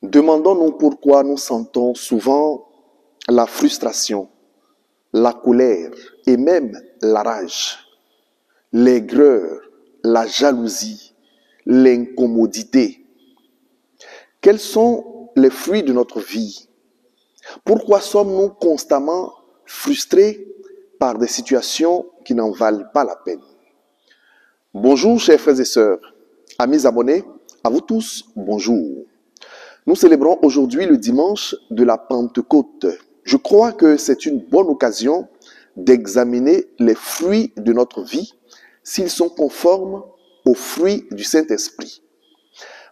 Demandons-nous pourquoi nous sentons souvent la frustration, la colère et même la rage, l'aigreur, la jalousie, l'incommodité. Quels sont les fruits de notre vie? Pourquoi sommes-nous constamment frustrés par des situations qui n'en valent pas la peine? Bonjour chers frères et sœurs, amis abonnés, à vous tous, bonjour. Nous célébrons aujourd'hui le dimanche de la Pentecôte. Je crois que c'est une bonne occasion d'examiner les fruits de notre vie, s'ils sont conformes aux fruits du Saint-Esprit.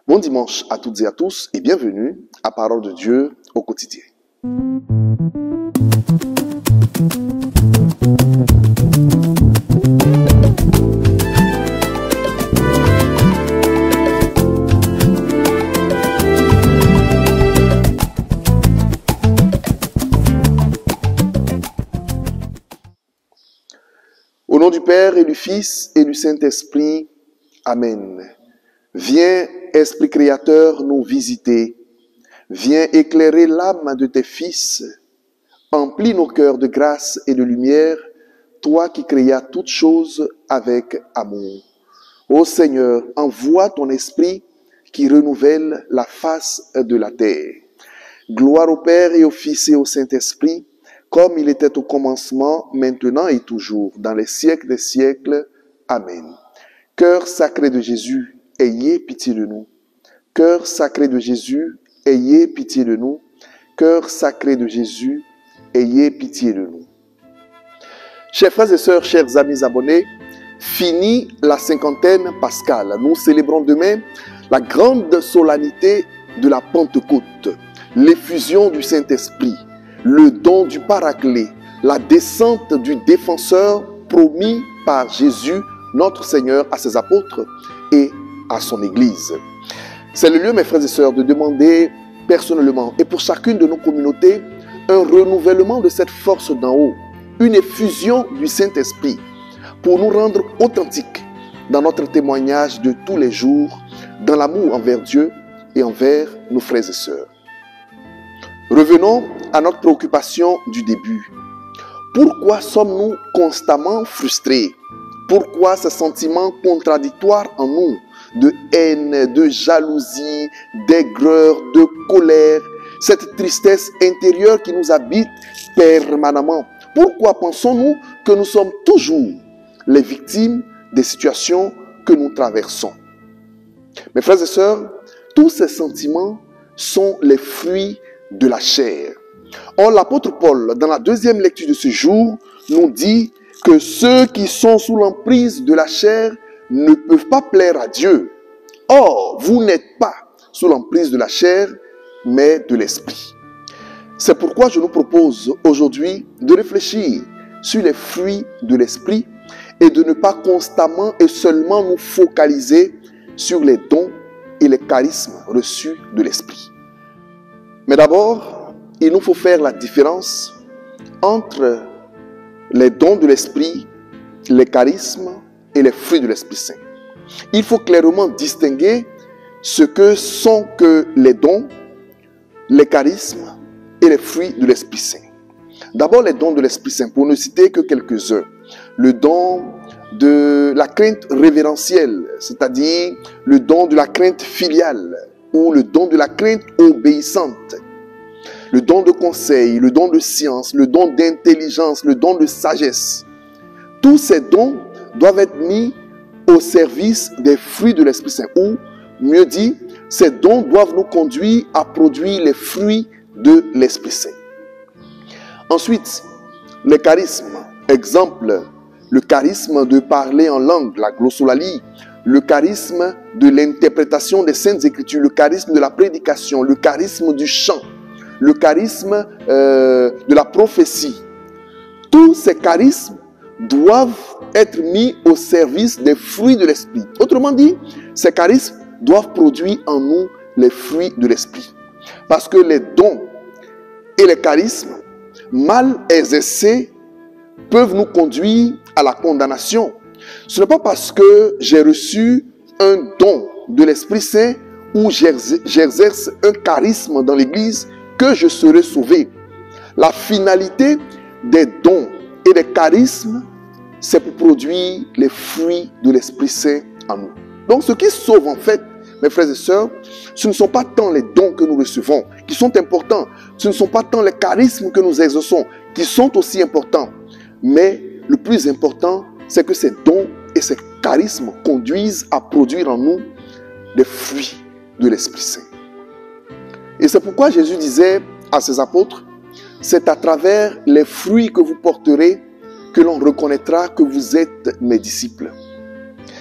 Bon dimanche à toutes et à tous et bienvenue à Parole de Dieu au quotidien. Au nom du Père et du Fils et du Saint-Esprit, Amen. Viens, Esprit Créateur, nous visiter. Viens éclairer l'âme de tes fils. Emplis nos cœurs de grâce et de lumière, toi qui créas toutes choses avec amour. Ô Seigneur, envoie ton Esprit qui renouvelle la face de la terre. Gloire au Père et au Fils et au Saint-Esprit, comme il était au commencement, maintenant et toujours, dans les siècles des siècles. Amen. Cœur sacré de Jésus, ayez pitié de nous. Cœur sacré de Jésus, ayez pitié de nous. Cœur sacré de Jésus, ayez pitié de nous. Chers frères et sœurs, chers amis abonnés, fini la cinquantaine pascale. Nous célébrons demain la grande solennité de la Pentecôte, l'effusion du Saint-Esprit, le don du Paraclet, la descente du défenseur promis par Jésus, notre Seigneur, à ses apôtres et à son Église. C'est le lieu, mes frères et sœurs, de demander personnellement et pour chacune de nos communautés un renouvellement de cette force d'en haut, une effusion du Saint-Esprit pour nous rendre authentiques dans notre témoignage de tous les jours, dans l'amour envers Dieu et envers nos frères et sœurs. Revenons à notre préoccupation du début. Pourquoi sommes-nous constamment frustrés? Pourquoi ce sentiment contradictoire en nous de haine, de jalousie, d'aigreur, de colère, cette tristesse intérieure qui nous habite permanemment? Pourquoi pensons-nous que nous sommes toujours les victimes des situations que nous traversons? Mes frères et sœurs, tous ces sentiments sont les fruits de la chair. Or, l'apôtre Paul, dans la deuxième lecture de ce jour, nous dit que ceux qui sont sous l'emprise de la chair ne peuvent pas plaire à Dieu. Or, vous n'êtes pas sous l'emprise de la chair, mais de l'esprit. C'est pourquoi je nous propose aujourd'hui de réfléchir sur les fruits de l'esprit et de ne pas constamment et seulement nous focaliser sur les dons et les charismes reçus de l'esprit. Mais d'abord, il nous faut faire la différence entre les dons de l'esprit, les charismes et les fruits de l'Esprit Saint. Il faut clairement distinguer ce que sont que les dons, les charismes et les fruits de l'Esprit Saint. D'abord, les dons de l'Esprit Saint, pour ne citer que quelques-uns. Le don de la crainte révérentielle, c'est-à-dire le don de la crainte filiale ou le don de la crainte obéissante. Le don de conseil, le don de science, le don d'intelligence, le don de sagesse. Tous ces dons doivent être mis au service des fruits de l'Esprit Saint. Ou, mieux dit, ces dons doivent nous conduire à produire les fruits de l'Esprit Saint. Ensuite, les charismes. Exemple, le charisme de parler en langue, la glossolalie. Le charisme de l'interprétation des Saintes Écritures. Le charisme de la prédication. Le charisme du chant. Le charisme de la prophétie. Tous ces charismes doivent être mis au service des fruits de l'esprit. Autrement dit, ces charismes doivent produire en nous les fruits de l'esprit. Parce que les dons et les charismes, mal exercés, peuvent nous conduire à la condamnation. Ce n'est pas parce que j'ai reçu un don de l'Esprit Saint ou j'exerce un charisme dans l'Église que je serai sauvé. La finalité des dons et des charismes, c'est pour produire les fruits de l'Esprit Saint en nous. Donc ce qui sauve en fait, mes frères et sœurs, ce ne sont pas tant les dons que nous recevons, qui sont importants. Ce ne sont pas tant les charismes que nous exerçons, qui sont aussi importants. Mais le plus important, c'est que ces dons et ces charismes conduisent à produire en nous des fruits de l'Esprit Saint. Et c'est pourquoi Jésus disait à ses apôtres, c'est à travers les fruits que vous porterez que l'on reconnaîtra que vous êtes mes disciples.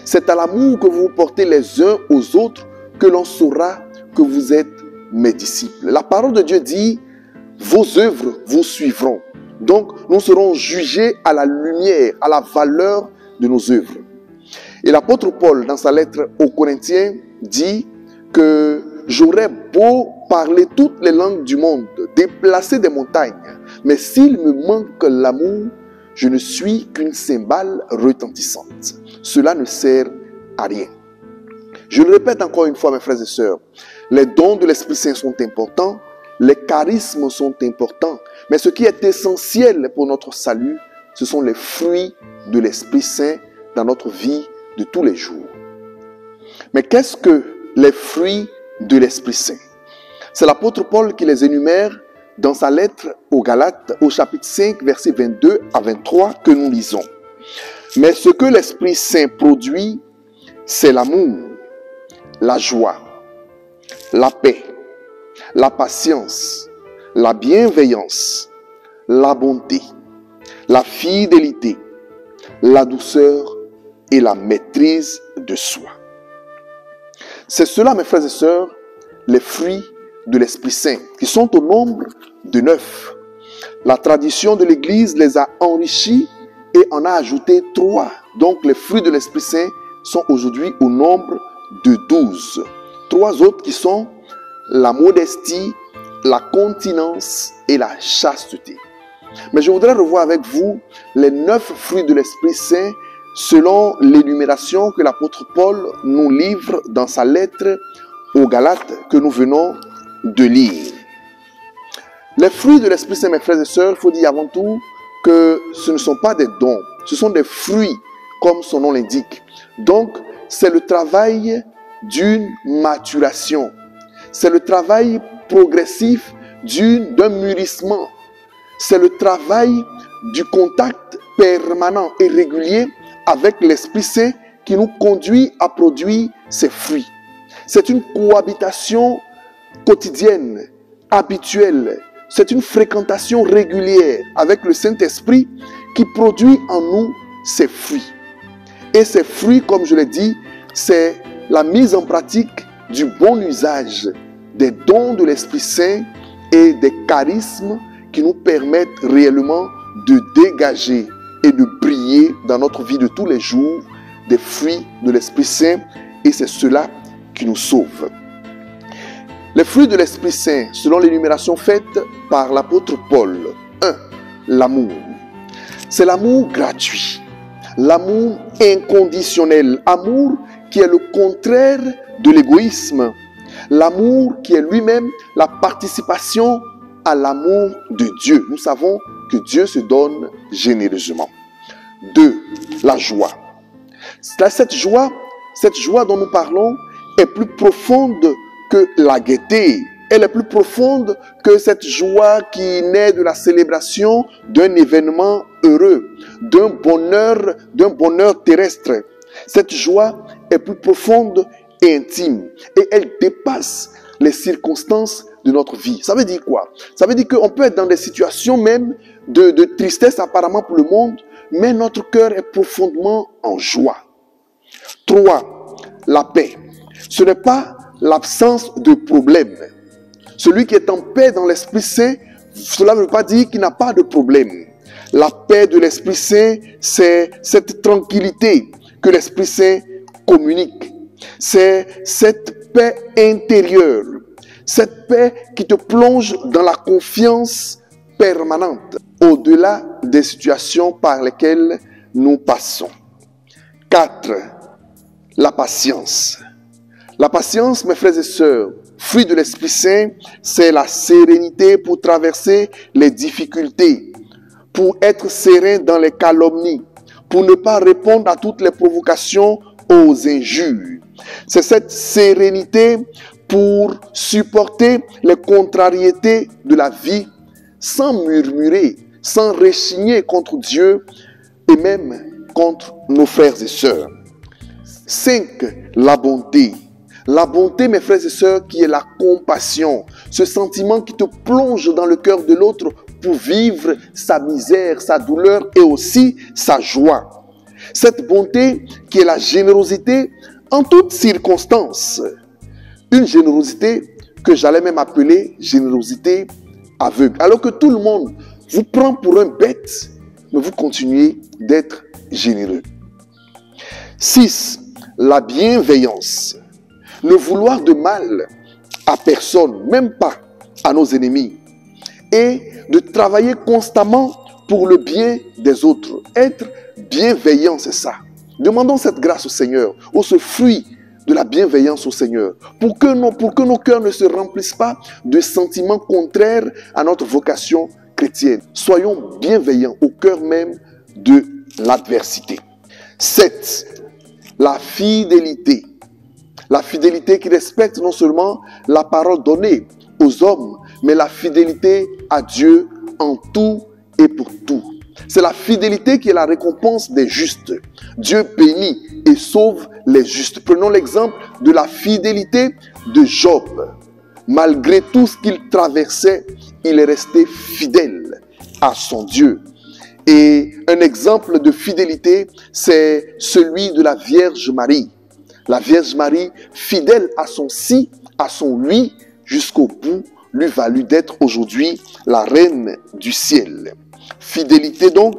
C'est à l'amour que vous vous portez les uns aux autres que l'on saura que vous êtes mes disciples. La parole de Dieu dit, vos œuvres vous suivront. Donc, nous serons jugés à la lumière, à la valeur de nos œuvres. Et l'apôtre Paul, dans sa lettre aux Corinthiens, dit que j'aurais beau parler toutes les langues du monde, déplacer des montagnes, mais s'il me manque l'amour, je ne suis qu'une cymbale retentissante. Cela ne sert à rien. Je le répète encore une fois, mes frères et sœurs, les dons de l'Esprit Saint sont importants, les charismes sont importants, mais ce qui est essentiel pour notre salut, ce sont les fruits de l'Esprit Saint dans notre vie de tous les jours. Mais qu'est-ce que les fruits de l'Esprit Saint? C'est l'apôtre Paul qui les énumère dans sa lettre aux Galates, au chapitre 5, versets 22 à 23, que nous lisons. Mais ce que l'Esprit Saint produit, c'est l'amour, la joie, la paix, la patience, la bienveillance, la bonté, la fidélité, la douceur et la maîtrise de soi. C'est cela, mes frères et sœurs, les fruits de l'Esprit Saint, qui sont au nombre de 9. La tradition de l'Église les a enrichis et en a ajouté 3. Donc les fruits de l'Esprit Saint sont aujourd'hui au nombre de 12. 3 autres qui sont la modestie, la continence et la chasteté. Mais je voudrais revoir avec vous les 9 fruits de l'Esprit Saint selon l'énumération que l'apôtre Paul nous livre dans sa lettre aux Galates que nous venons de lire. Les fruits de l'Esprit Saint, mes frères et sœurs, il faut dire avant tout que ce ne sont pas des dons, ce sont des fruits, comme son nom l'indique. Donc, c'est le travail d'une maturation. C'est le travail progressif d'un mûrissement. C'est le travail du contact permanent et régulier avec l'Esprit Saint qui nous conduit à produire ces fruits. C'est une cohabitation quotidienne, habituelle. C'est une fréquentation régulière avec le Saint-Esprit qui produit en nous ces fruits. Et ces fruits, comme je l'ai dit, c'est la mise en pratique du bon usage des dons de l'Esprit Saint et des charismes qui nous permettent réellement de dégager et de briller dans notre vie de tous les jours des fruits de l'Esprit Saint, et c'est cela qui nous sauve. Les fruits de l'Esprit Saint, selon l'énumération faite par l'apôtre Paul. 1. L'amour. C'est l'amour gratuit, l'amour inconditionnel, amour qui est le contraire de l'égoïsme, l'amour qui est lui-même la participation à l'amour de Dieu. Nous savons que Dieu se donne généreusement. 2. La joie. Cette joie dont nous parlons est plus profonde que la gaieté. Elle est plus profonde que cette joie qui naît de la célébration d'un événement heureux, d'un bonheur terrestre. Cette joie est plus profonde et intime et elle dépasse les circonstances de notre vie. Ça veut dire quoi? Ça veut dire qu'on peut être dans des situations même de tristesse apparemment pour le monde, mais notre cœur est profondément en joie. 3. La paix. Ce n'est pas l'absence de problème. Celui qui est en paix dans l'Esprit Saint, cela ne veut pas dire qu'il n'a pas de problème. La paix de l'Esprit Saint, c'est cette tranquillité que l'Esprit Saint communique. C'est cette paix intérieure, cette paix qui te plonge dans la confiance permanente, au-delà des situations par lesquelles nous passons. 4. La patience. La patience, mes frères et sœurs, fruit de l'Esprit Saint, c'est la sérénité pour traverser les difficultés, pour être serein dans les calomnies, pour ne pas répondre à toutes les provocations, aux injures. C'est cette sérénité pour supporter les contrariétés de la vie sans murmurer, sans rechigner contre Dieu et même contre nos frères et sœurs. 5. La bonté. La bonté, mes frères et sœurs, qui est la compassion, ce sentiment qui te plonge dans le cœur de l'autre pour vivre sa misère, sa douleur et aussi sa joie. Cette bonté qui est la générosité en toutes circonstances. Une générosité que j'allais même appeler générosité aveugle. Alors que tout le monde vous prend pour un bête, mais vous continuez d'être généreux. 6. La bienveillance. Ne vouloir de mal à personne, même pas à nos ennemis. Et de travailler constamment pour le bien des autres. Être bienveillant, c'est ça. Demandons cette grâce au Seigneur, ou ce fruit de la bienveillance au Seigneur, pour que nos cœurs ne se remplissent pas de sentiments contraires à notre vocation chrétienne. Soyons bienveillants au cœur même de l'adversité. 7. La fidélité. La fidélité qui respecte non seulement la parole donnée aux hommes, mais la fidélité à Dieu en tout et pour tout. C'est la fidélité qui est la récompense des justes. Dieu bénit et sauve les justes. Prenons l'exemple de la fidélité de Job. Malgré tout ce qu'il traversait, il est resté fidèle à son Dieu. Et un exemple de fidélité, c'est celui de la Vierge Marie. La Vierge Marie, fidèle à son si, à son oui, jusqu'au bout, lui valut d'être aujourd'hui la reine du ciel. Fidélité donc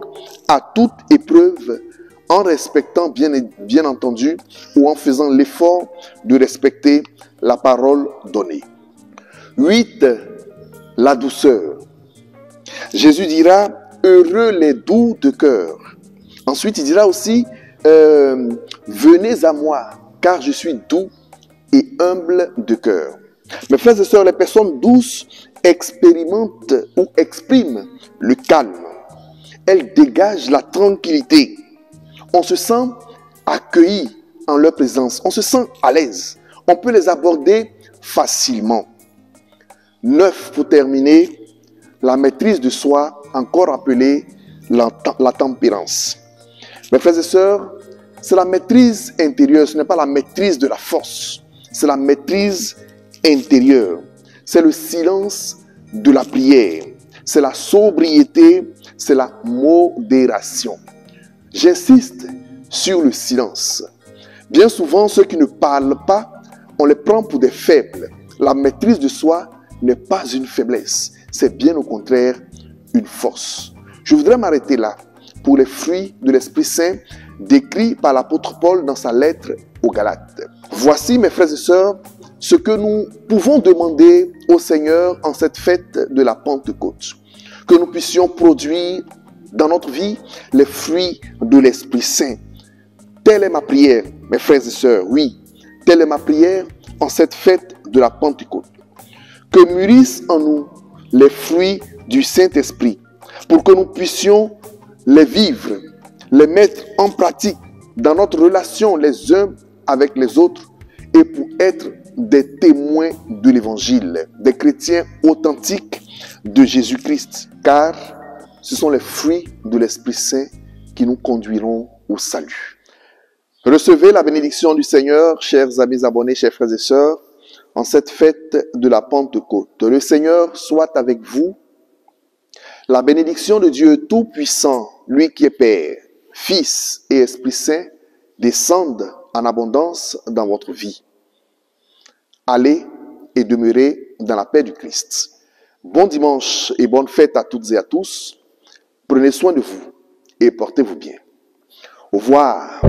à toute épreuve, en respectant bien entendu ou en faisant l'effort de respecter la parole donnée. 8. La douceur. Jésus dira, heureux les doux de cœur. Ensuite, il dira aussi, venez à moi, car je suis doux et humble de cœur. Mes frères et sœurs, les personnes douces expérimentent ou expriment le calme. Elles dégagent la tranquillité. On se sent accueilli en leur présence. On se sent à l'aise. On peut les aborder facilement. 9. Pour terminer, la maîtrise de soi, encore appelée la tempérance. Mes frères et sœurs, c'est la maîtrise intérieure, ce n'est pas la maîtrise de la force. C'est la maîtrise intérieure. C'est le silence de la prière. C'est la sobriété, c'est la modération. J'insiste sur le silence. Bien souvent, ceux qui ne parlent pas, on les prend pour des faibles. La maîtrise de soi n'est pas une faiblesse. C'est bien au contraire une force. Je voudrais m'arrêter là pour les fruits de l'Esprit Saint décrits par l'apôtre Paul dans sa lettre aux Galates. Voici, mes frères et sœurs, ce que nous pouvons demander au Seigneur en cette fête de la Pentecôte. Que nous puissions produire dans notre vie les fruits de l'Esprit Saint. Telle est ma prière, mes frères et sœurs, oui, telle est ma prière en cette fête de la Pentecôte. Que mûrissent en nous les fruits du Saint-Esprit pour que nous puissions les vivre, les mettre en pratique dans notre relation les uns avec les autres et pour être des témoins de l'Évangile, des chrétiens authentiques de Jésus-Christ, car ce sont les fruits de l'Esprit Saint qui nous conduiront au salut. Recevez la bénédiction du Seigneur, chers amis abonnés, chers frères et sœurs, en cette fête de la Pentecôte. Le Seigneur soit avec vous. La bénédiction de Dieu Tout-Puissant, lui qui est Père, Fils et Esprit Saint, descende en abondance dans votre vie. Allez et demeurez dans la paix du Christ. Bon dimanche et bonne fête à toutes et à tous. Prenez soin de vous et portez-vous bien. Au revoir.